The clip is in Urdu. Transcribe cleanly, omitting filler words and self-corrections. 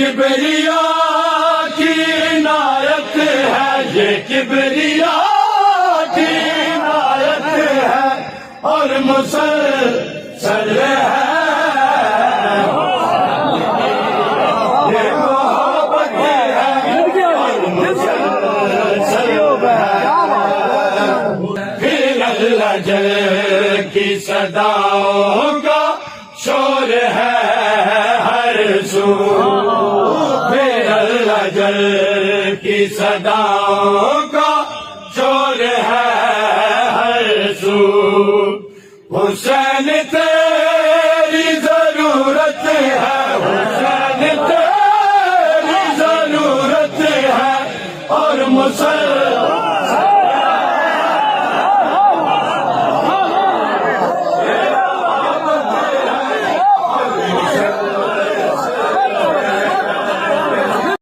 کبریا کی عنایت ہے، یہ کبریا کی عنایت ہے اور مسلسل ہے، یہ محبت ہے اور مسلسل ہے۔ پھر اللہ جل کی صداؤں کا شور ہے ہر سو، پھر اللہ جل کی صداؤں کا شور ہے ہر سو، حسین